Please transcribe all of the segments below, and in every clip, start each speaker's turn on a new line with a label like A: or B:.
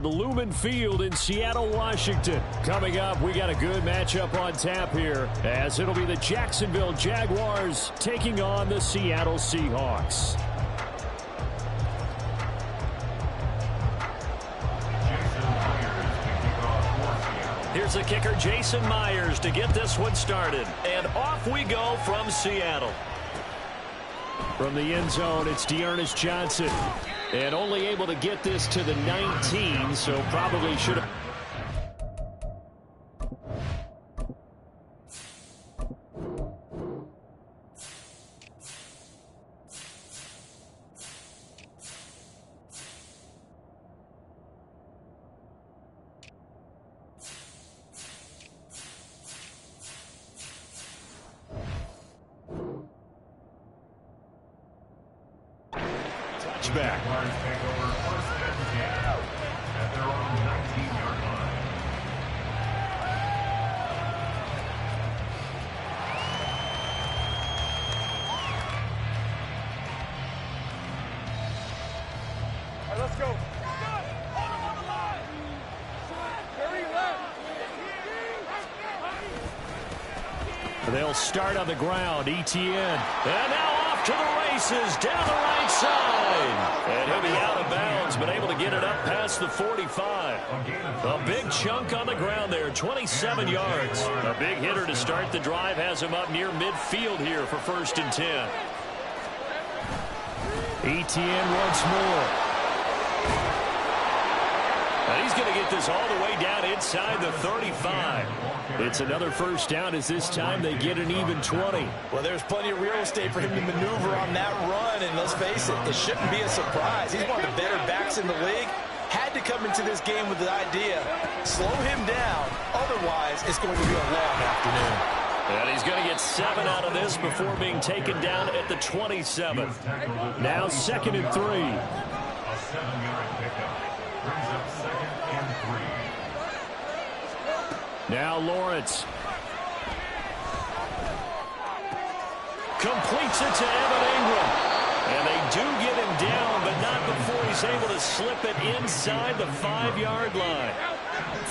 A: The Lumen Field in Seattle, Washington. Coming up, we got a good matchup on tap here, as it'll be the Jacksonville Jaguars taking on the Seattle Seahawks. Here's the kicker, Jason Myers, to get this one started. And off we go from Seattle. From the end zone, it's Dearness Johnson. And only able to get this to the 19, so probably should have. Touchback.
B: Let's go.
A: They'll start on the ground. ETN. And now off to the races down the right side. And he'll be out of bounds, but able to get it up past the 45. A big chunk on the ground there, 27 yards. A big hitter to start the drive has him up near midfield here for 1st and 10. ETN once more. And he's going to get this all the way down inside the 35. It's another 1st down as this time they get an even 20.
C: Well, there's plenty of real estate for him to maneuver on that run, and let's face it, it shouldn't be a surprise. He's one of the better backs in the league. Had to come into this game with the idea, slow him down, otherwise it's going to be a long afternoon.
A: And he's going to get 7 out of this before being taken down at the 27. Now 2nd and 3.
D: A 7-yard pickup brings up 2nd and 3.
A: Now Lawrence. Completes it to Evan Ingram. And they do get him down, but not before he's able to slip it inside the 5-yard line.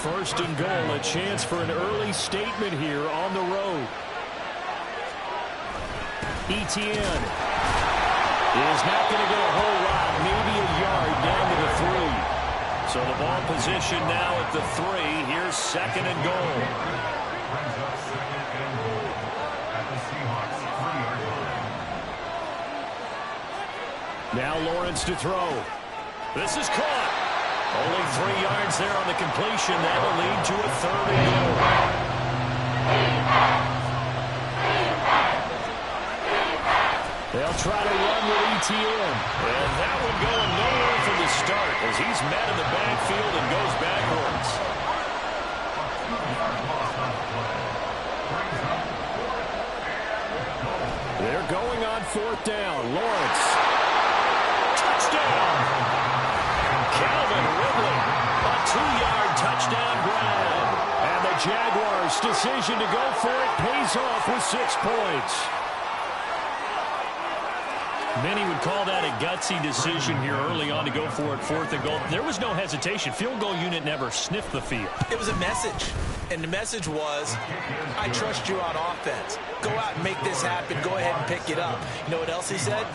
A: 1st and goal, a chance for an early statement here on the road. ETN is not going to get a whole lot, maybe a yard down to the 3. So the ball position now at the 3. Here's 2nd and goal.
D: Brings up 2nd and goal at the Seahawks 3-yard line.
A: Now Lawrence to throw. This is caught. Only 3 yards there on the completion. That'll lead to a 3rd and goal. They'll try to run with ETN. And that one going nowhere from the start as he's met in the backfield and goes backwards. They're going on 4th down. Lawrence. Touchdown. Calvin Ridley. A 2-yard touchdown grab. And the Jaguars' decision to go for it pays off with 6 points. Many would call that a gutsy decision here early on to go for it 4th and goal. There was no hesitation. Field goal unit never sniffed the field.
C: It was a message, and the message was, I trust you on offense. Go out and make this happen. Go ahead and pick it up. You know what else he said?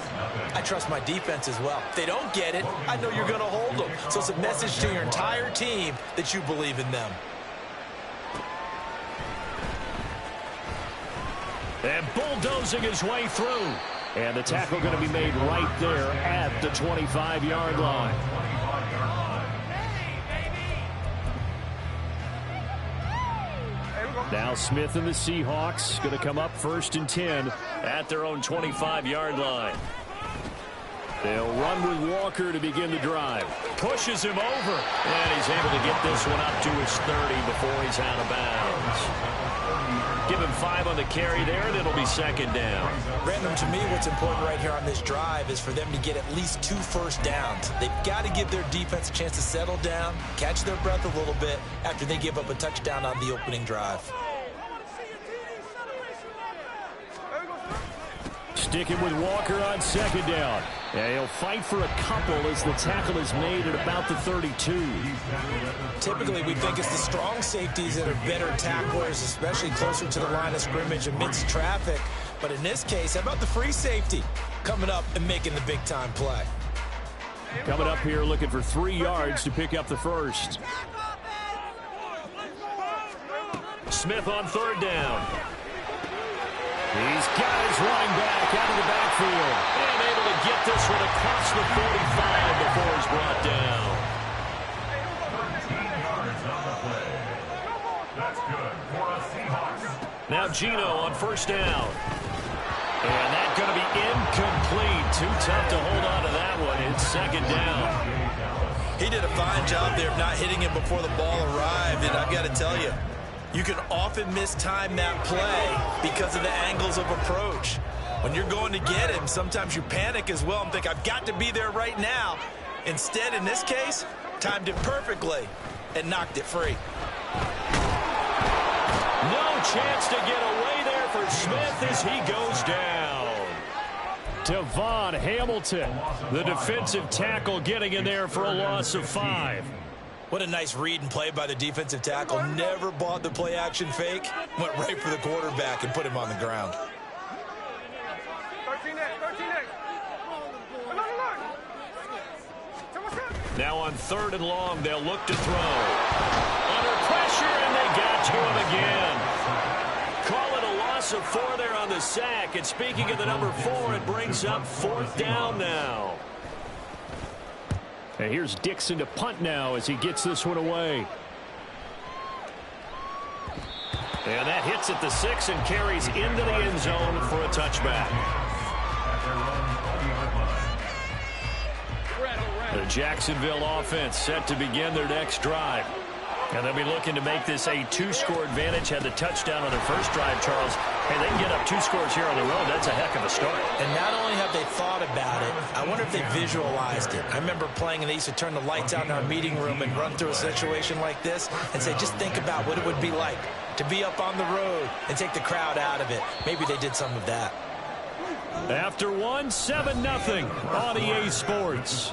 C: I trust my defense as well. If they don't get it, I know you're going to hold them. So it's a message to your entire team that you believe in them.
A: And bulldozing his way through. And the tackle going to be made right there at the 25-yard line. Now Smith and the Seahawks going to come up 1st and 10 at their own 25-yard line. They'll run with Walker to begin the drive. Pushes him over. And he's able to get this one up to his 30 before he's out of bounds. Give him 5 on the carry there, and it'll be 2nd down.
C: Brandon, to me, what's important right here on this drive is for them to get at least 2 first downs. They've got to give their defense a chance to settle down, catch their breath a little bit after they give up a touchdown on the opening drive.
A: Sticking with Walker on 2nd down. Yeah, he'll fight for a couple as the tackle is made at about the 32.
C: Typically, we think it's the strong safeties that are better tacklers, especially closer to the line of scrimmage amidst traffic. But in this case, how about the free safety coming up and making the big-time play?
A: Coming up here looking for 3 yards to pick up the first. Smith on third down. He's got his running back out of the backfield. And able to get this one across the 45 before he's brought down.
D: 13 yards on the play. That's good for a Seahawks.
A: Now Gino on first down. And that's going to be incomplete. Too tough to hold on to that one. It's second down.
C: He did a fine job there of not hitting him before the ball arrived. And I've got to tell you, you can often mistime that play because of the angles of approach. When you're going to get him, sometimes you panic as well and think, I've got to be there right now. Instead, in this case, timed it perfectly and knocked it free.
A: No chance to get away there for Smith as he goes down. Devon Hamilton, the defensive tackle, getting in there for a loss of 5.
C: What a nice read and play by the defensive tackle. Never bought the play-action fake. Went right for the quarterback and put him on the ground.
A: Now on third and long, they'll look to throw. Under pressure, and they got to him again. Call it a loss of 4 there on the sack. And speaking of the number 4, it brings up 4th down now. And here's Dixon to punt now as he gets this one away. And that hits at the 6 and carries into the end zone for a touchback. The Jacksonville offense set to begin their next drive. And they'll be looking to make this a 2-score advantage. Had the touchdown on their first drive, Charles. Hey, they can get up 2 scores here on the road. That's a heck of a start.
C: And not only have they thought about it, I wonder if they visualized it. I remember playing, and they used to turn the lights out in our meeting room and run through a situation like this and say, just think about what it would be like to be up on the road and take the crowd out of it. Maybe they did some of that.
A: After 1, 7-0 on EA Sports.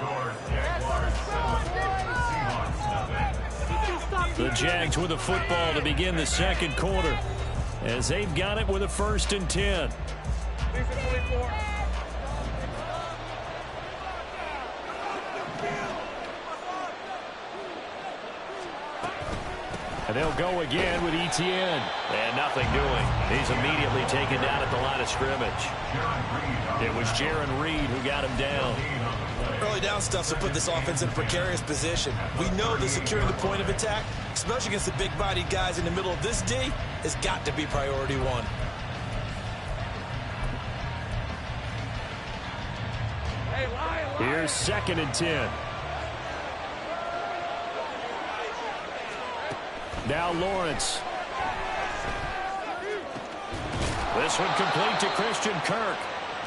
A: The Jags with a football to begin the second quarter as they've got it with a 1st and 10. And they'll go again with Etienne. And nothing doing. He's immediately taken down at the line of scrimmage. It was Jaron Reed who got him down.
C: Early down stuff to put this offense in a precarious position. We know that securing the point of attack, especially against the big-bodied guys in the middle of this D, has got to be priority 1.
A: Here's 2nd and 10. Now Lawrence. This one complete to Christian Kirk.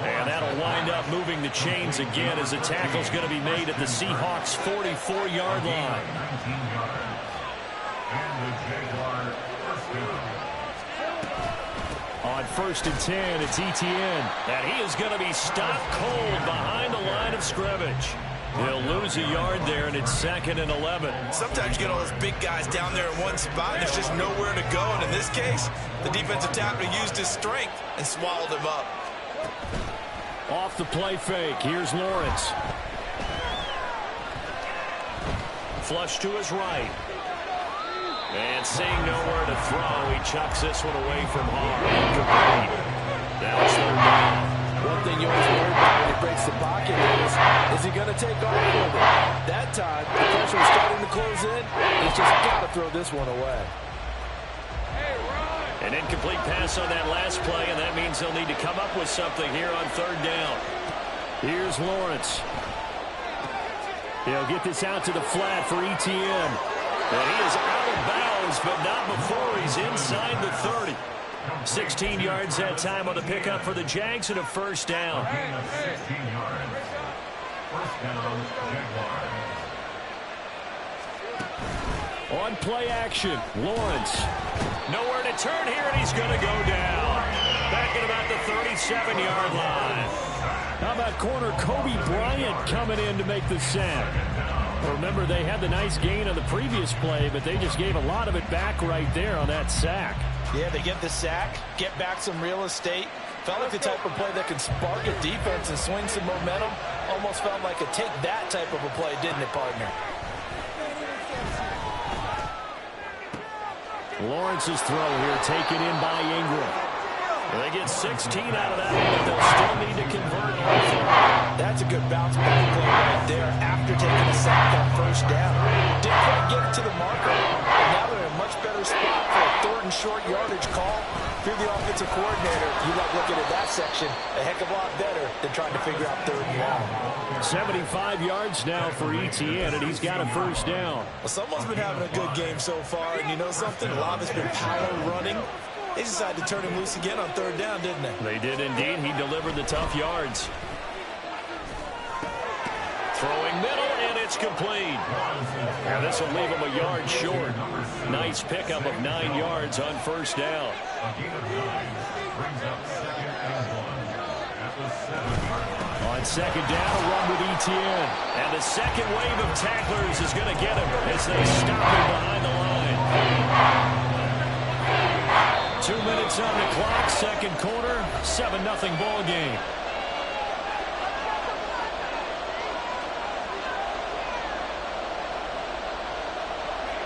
A: And that'll wind up moving the chains again as the tackle's going to be made at the Seahawks' 44-yard line. On 1st and 10, it's Etienne. And he is going to be stopped cold behind the line of scrimmage. He'll lose a yard there, and it's 2nd and 11.
C: Sometimes you get all those big guys down there in one spot, and there's just nowhere to go. And in this case, the defensive tackle used his strength and swallowed him up.
A: Off the play fake, here's Lawrence. Flush to his right. And seeing nowhere to throw, he chucks this one away from harm. Incomplete. That was 3rd down.
B: One thing you always worry about when he breaks the pocket is he going to take off with it? That time, the pressure is starting to close in. He's just got to throw this one away.
A: An incomplete pass on that last play, and that means they'll need to come up with something here on 3rd down. Here's Lawrence. He'll get this out to the flat for Etienne. And he is out of bounds, but not before he's inside the 30. 16 yards that time on the pickup for the Jags and a 1st down.
D: 16 yards. 1st down, Jaguars.
A: On play action, Lawrence. Nowhere to turn here, and he's going to go down. Back at about the 37-yard line. How about corner Kobe Bryant coming in to make the sack? Remember, they had the nice gain on the previous play, but they just gave a lot of it back right there on that sack.
C: Yeah, they get the sack, get back some real estate. Felt like the type of play that can spark a defense and swing some momentum. Almost felt like a take-that type of a play, didn't it, partner?
A: Lawrence's throw here taken in by Ingram. They get 16 out of that, but they'll still need to convert.
C: That's a good bounce back play right there after taking a sack on first down. Didn't quite get it to the marker, and now they're in a much better spot for a third and short yardage call. If you're the offensive coordinator, you like looking at that section a heck of a lot better than trying to figure out third and long. 75
A: yards now for Etienne, and he's got a first down.
C: Well, someone's been having a good game so far, and you know something? A lot of it's been power running. They decided to turn him loose again on third down, didn't they?
A: They did indeed. He delivered the tough yards. Throwing middle, and it's complete. Now this will leave him a yard short. Nice pickup of 9 yards on first down. On second down, a run with Etienne. And the second wave of tacklers is going to get him as they stop him behind the line. 2 minutes on the clock, second quarter, 7-0 ball game.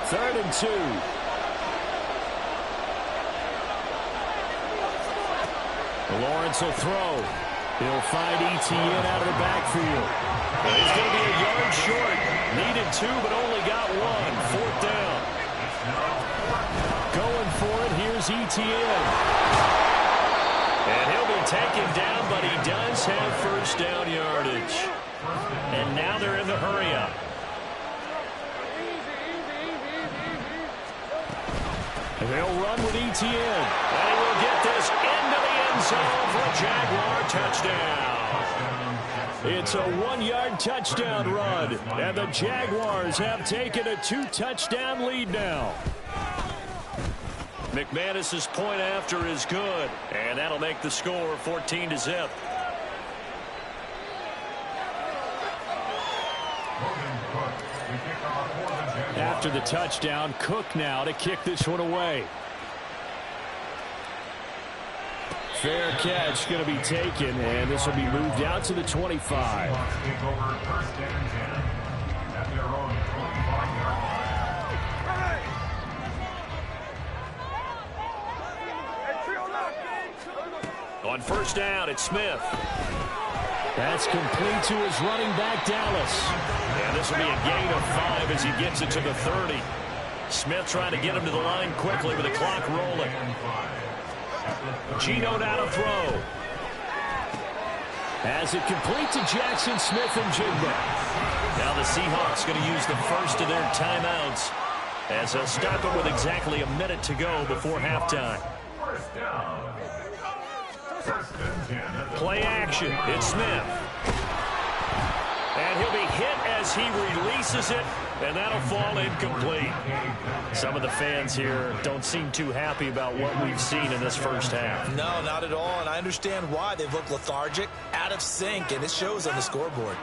A: Third and 2. Lawrence will throw. He'll find Etienne out of the backfield. He's going to be a yard short. Needed 2, but only got 1. Fourth down. Going for it, here's Etienne. And he'll be taken down, but he does have first down yardage. And now they're in the hurry-up. They'll run with Etienne. And he will get this into the end zone for a Jaguar touchdown. It's a 1-yard touchdown run. And the Jaguars have taken a 2-touchdown lead now. McManus's point after is good, and that'll make the score 14-0. After the touchdown, Cook now to kick this one away. Fair catch going to be taken, and this will be moved out to the 25. On first down, it's Smith. That's complete to his running back, Dallas. And this will be a gain of 5 as he gets it to the 30. Smith trying to get him to the line quickly with the clock rolling. Geno now to throw. Has it complete to Jackson Smith and Jigba. Now the Seahawks going to use the first of their timeouts as they'll stop it with exactly a minute to go before halftime. Play action. It's Smith. And he'll be hit as he releases it, and that'll fall incomplete. Some of the fans here don't seem too happy about what we've seen in this first half.
C: No, not at all, and I understand why. They've looked lethargic, out of sync, and it shows on the scoreboard.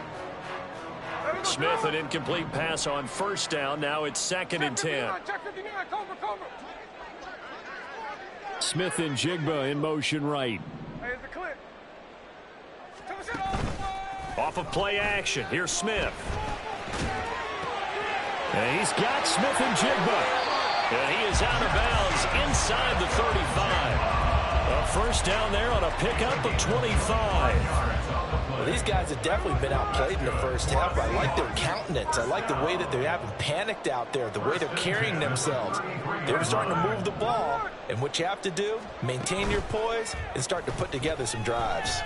A: Smith, an incomplete pass on first down. Now it's 2nd and 10. Smith and Jigba in motion right. Off of play action. Here's Smith. And he's got Smith and Jigba. And he is out of bounds inside the 35. A first down there on a pickup of 25.
C: Well, these guys have definitely been outplayed in the first half. I like their countenance. I like the way that they haven't panicked out there, the way they're carrying themselves. They're starting to move the ball. And what you have to do, maintain your poise and start to put together some drives.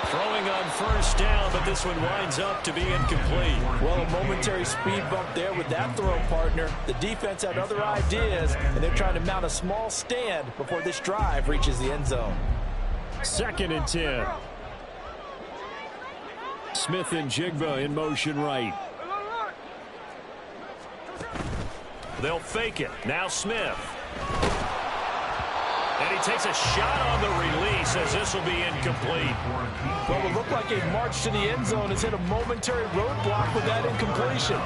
A: Throwing on first down, but this one winds up to be incomplete.
C: Well, a momentary speed bump there with that throw, partner. The defense had other ideas, and they're trying to mount a small stand before this drive reaches the end zone.
A: 2nd and 10. Smith and Jigba in motion right. They'll fake it. Now Smith. And he takes a shot on the release as this will be incomplete.
B: Well, it looked like a march to the end zone has hit a momentary roadblock with that incompletion.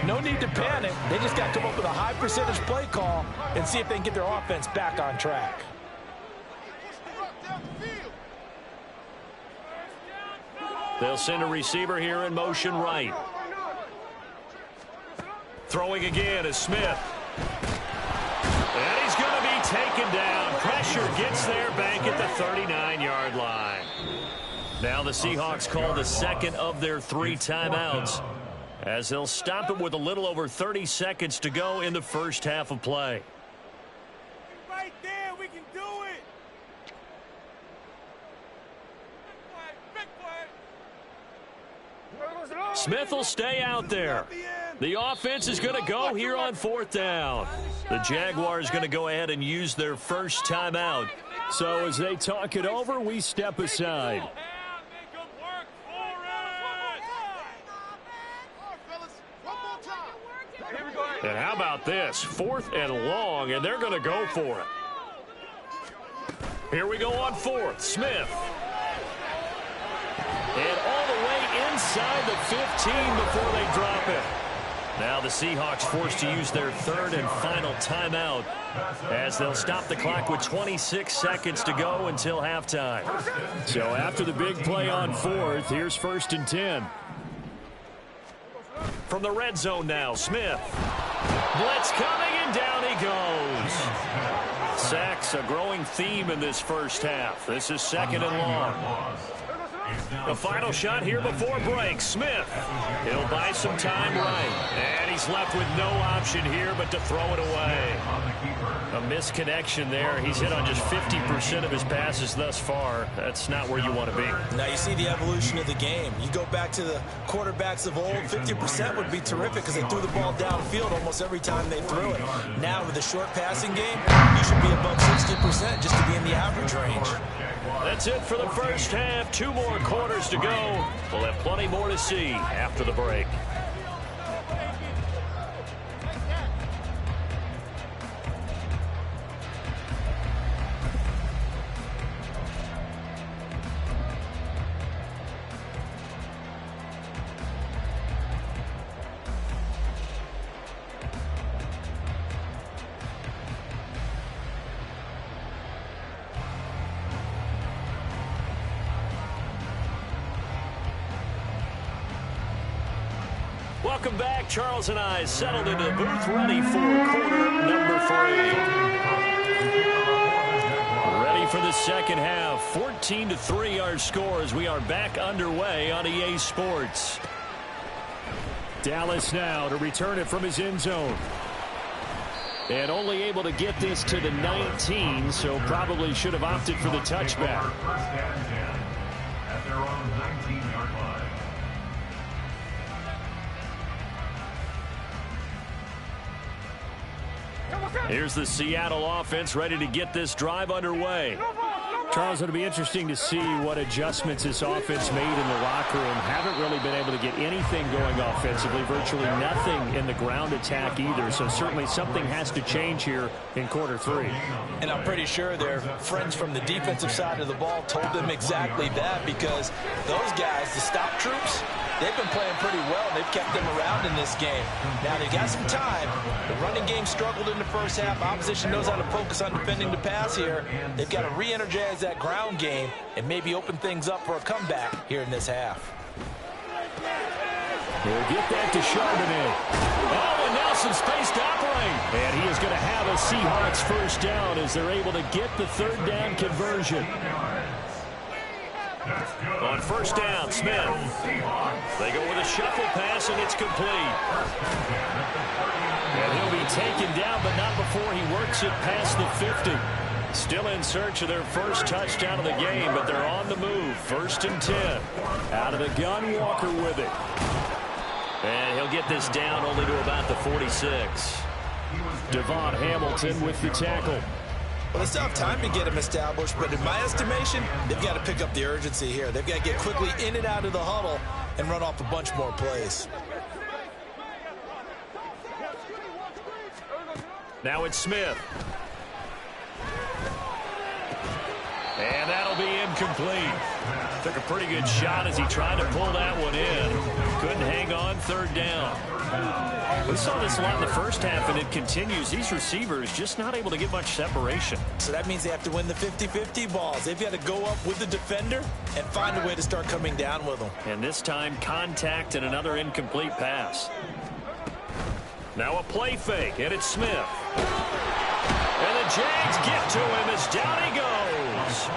B: No need to panic. They just got to come up with a high percentage play call and see if they can get their offense back on track.
A: They'll send a receiver here in motion right. Throwing again is Smith. And he's going to be taken down. Pressure gets there back at the 39-yard line. Now the Seahawks call the second of their 3 timeouts, as they'll stop it with a little over 30 seconds to go in the first half of play.
E: Right there, we can do it. Big play.
A: Smith will stay out there. The offense is going to go here on 4th down. The Jaguars going to go ahead and use their first timeout. So as they talk it over, we step aside. And how about this? 4th and long, and they're going to go for it. Here we go on 4th. Smith. And all the way inside the 15 before they drop it. Now the Seahawks forced to use their 3rd and final timeout, as they'll stop the clock with 26 seconds to go until halftime. So after the big play on 4th, here's 1st and 10. From the red zone now, Smith. Blitz coming, and down he goes. Sacks, a growing theme in this first half. This is 2nd and long. The final shot here before break. Smith. He'll buy some time right. And he's left with no option here but to throw it away. A misconnection there. He's hit on just 50% of his passes thus far. That's not where you want to be.
C: Now you see the evolution of the game. You go back to the quarterbacks of old, 50% would be terrific because they threw the ball downfield almost every time they threw it. Now with the short passing game, you should be above 60% just to be in the average range.
A: That's it for the first half. 2 more quarters to go. We'll have plenty more to see after the break. Welcome back. Charles and I settled into the booth, ready for quarter number 3. Ready for the second half. 14-3 our score as we are back underway on EA Sports. Dallas now to return it from his end zone. And only able to get this to the 19, so probably should have opted for the touchback.
D: At their own 19-yard line.
A: Here's the Seattle offense ready to get this drive underway.
F: Charles, it'll be interesting to see what adjustments this offense made in the locker room. Haven't really been able to get anything going offensively, virtually nothing in the ground attack either. So certainly something has to change here in quarter 3.
C: And I'm pretty sure their friends from the defensive side of the ball told them exactly that, because those guys, the stop troops, they've been playing pretty well. They've kept them around in this game. Now they got some time. The running game struggled in the first half. Opposition knows how to focus on defending the pass here. They've got to re-energize that ground game and maybe open things up for a comeback here in this half.
A: We'll get that to Charbonnet. Oh, and Nelson's spaced to operate. And he is going to have a Seahawks first down as they're able to get the 3rd down conversion. On first down, Smith. They go with a shuffle pass, and it's complete. And he'll be taken down, but not before he works it past the 50. Still in search of their first touchdown of the game, but they're on the move. 1st and 10. Out of the gun, Walker with it. And he'll get this down only to about the 46. Devon Hamilton with the tackle.
C: Well, they still have time to get him established, but in my estimation, they've got to pick up the urgency here. They've got to get quickly in and out of the huddle and run off a bunch more plays.
A: Now it's Smith. incomplete. Took a pretty good shot as he tried to pull that one in. Couldn't hang on, third down. We saw this a lot in the first half, and it continues. These receivers just not able to get much separation.
C: So that means they have to win the 50-50 balls. They've got to go up with the defender and find a way to start coming down with them.
A: And this time, contact and another incomplete pass. Now a play fake, and it's Smith. And the Jags get to him as down he goes.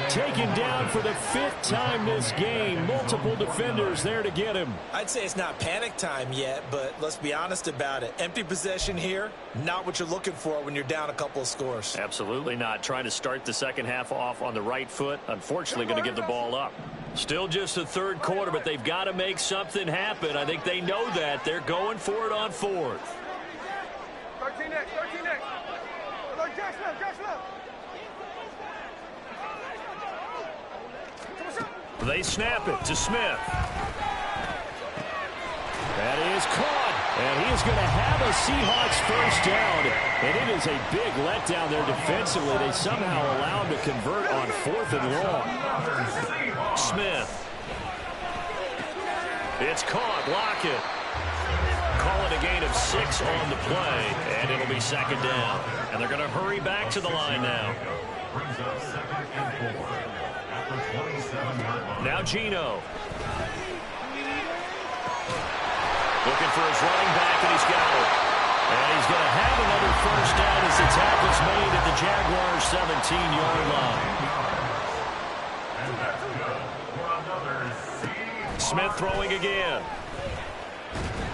A: Taken down for the 5th time this game. Multiple defenders there to get him.
C: I'd say it's not panic time yet, but let's be honest about it. Empty possession here, not what you're looking for when you're down a couple of scores.
A: Absolutely not. Trying to start the second half off on the right foot. Unfortunately, going to give the ball up. Still just the third quarter, but they've got to make something happen. I think they know that. They're going for it on 4th.
E: 13 next. Look, Jack Smith.
A: They snap it to Smith. That is caught. And he is going to have a Seahawks first down. And it is a big letdown there defensively. They somehow allow him to convert on 4th and long. Smith. It's caught. Lockett. Call it a gain of 6 on the play. And it'll be second down. And they're going to hurry back to the line now. Now Geno. Looking for his running back, and he's got it. And he's going to have another first down as the tackle's made at the Jaguars' 17-yard line. Smith throwing again.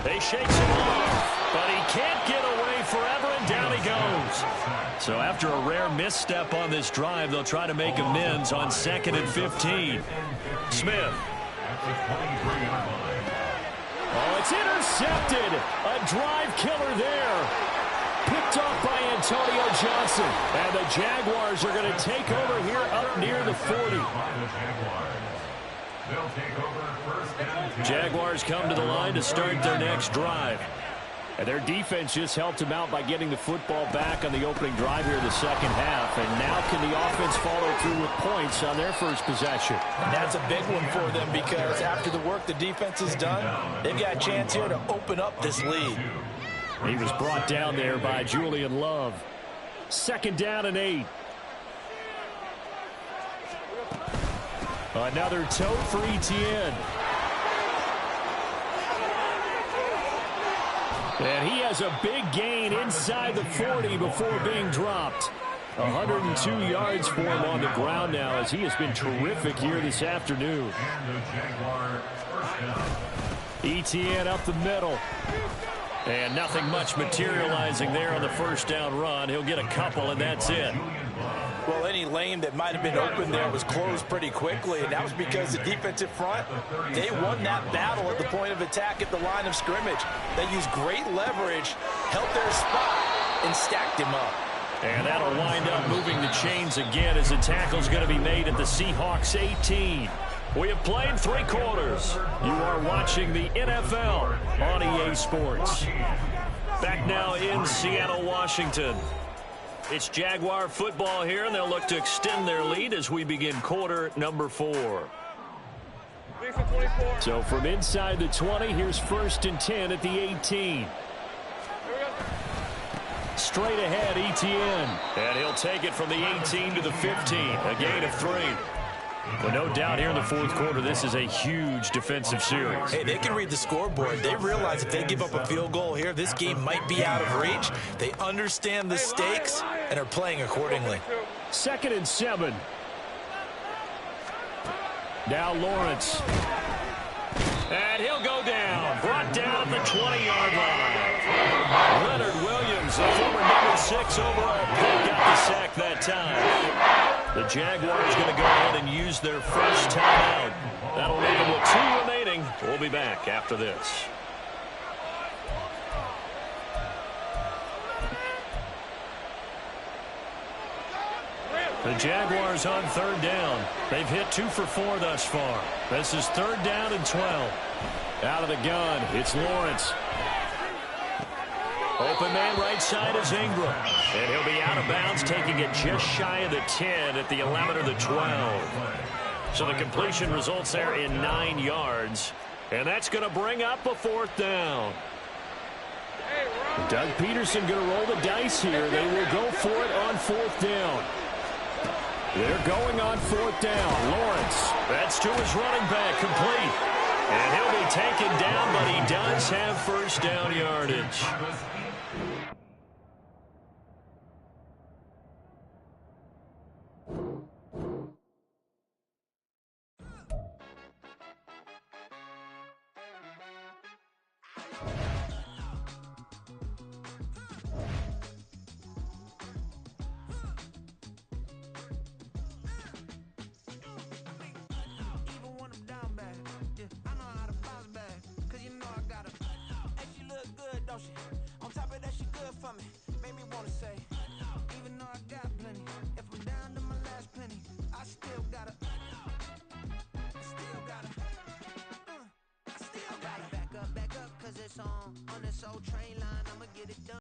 A: They shakes him off, but he can't get away forever, and down he goes. So after a rare misstep on this drive, they'll try to make amends on 2nd and 15. Smith.
F: Oh, it's intercepted. A drive killer there. Picked off by Antonio Johnson. And the Jaguars are going to take over here up near the 40.
A: Jaguars come to the line to start their next drive.
F: And their defense just helped them out by getting the football back on the opening drive here in the second half. And now can the offense follow through with points on their first possession?
C: And that's a big one for them because after the work the defense has done, they've got a chance here to open up this lead.
F: He was brought down there by Julian Love. 2nd down and 8. Another tote for Etienne. And he has a big gain inside the 40 before being dropped. 102 yards for him on the ground now as he has been terrific here this afternoon. Etienne up the middle.
A: And nothing much materializing there on the first down run. He'll get a couple, and that's it.
C: Well, any lane that might have been open there was closed pretty quickly, and that was because the defensive front, they won that battle at the point of attack at the line of scrimmage. They used great leverage, held their spot, and stacked him up.
A: And that'll wind up moving the chains again as the tackle's going to be made at the Seahawks 18. We have played 3 quarters. You are watching the NFL on EA Sports. Back now in Seattle, Washington. It's Jaguar football here, and they'll look to extend their lead as we begin quarter number 4.
F: So from inside the 20, here's 1st and 10 at the 18. Straight ahead, Etienne.
A: And he'll take it from the 18 to the 15, a gain of 3. But no doubt here in the 4th quarter, this is a huge defensive series.
C: Hey, they can read the scoreboard. They realize if they give up a field goal here, this game might be out of reach. They understand the stakes and are playing accordingly.
F: 2nd and 7. Now Lawrence.
A: And he'll go down. Brought down at the 20-yard line. Leonard Williams, the former number 6 overall pick, got the sack that time. The Jaguars going to go ahead and use their first timeout. That'll leave them with 2 remaining. We'll be back after this. The Jaguars on 3rd down. They've hit 2 for 4 thus far. This is 3rd down and 12.
F: Out of the gun, it's Lawrence.
A: Open man right side is Ingram. And he'll be out of bounds, taking it just shy of the 10 at the 11 or the 12. So the completion results there in 9 yards. And that's going to bring up a 4th down. Doug Peterson going to roll the dice here. They will go for it on 4th down. They're going on 4th down. Lawrence, that's to his running back, complete. And he'll be taken down, but he does have first down yardage.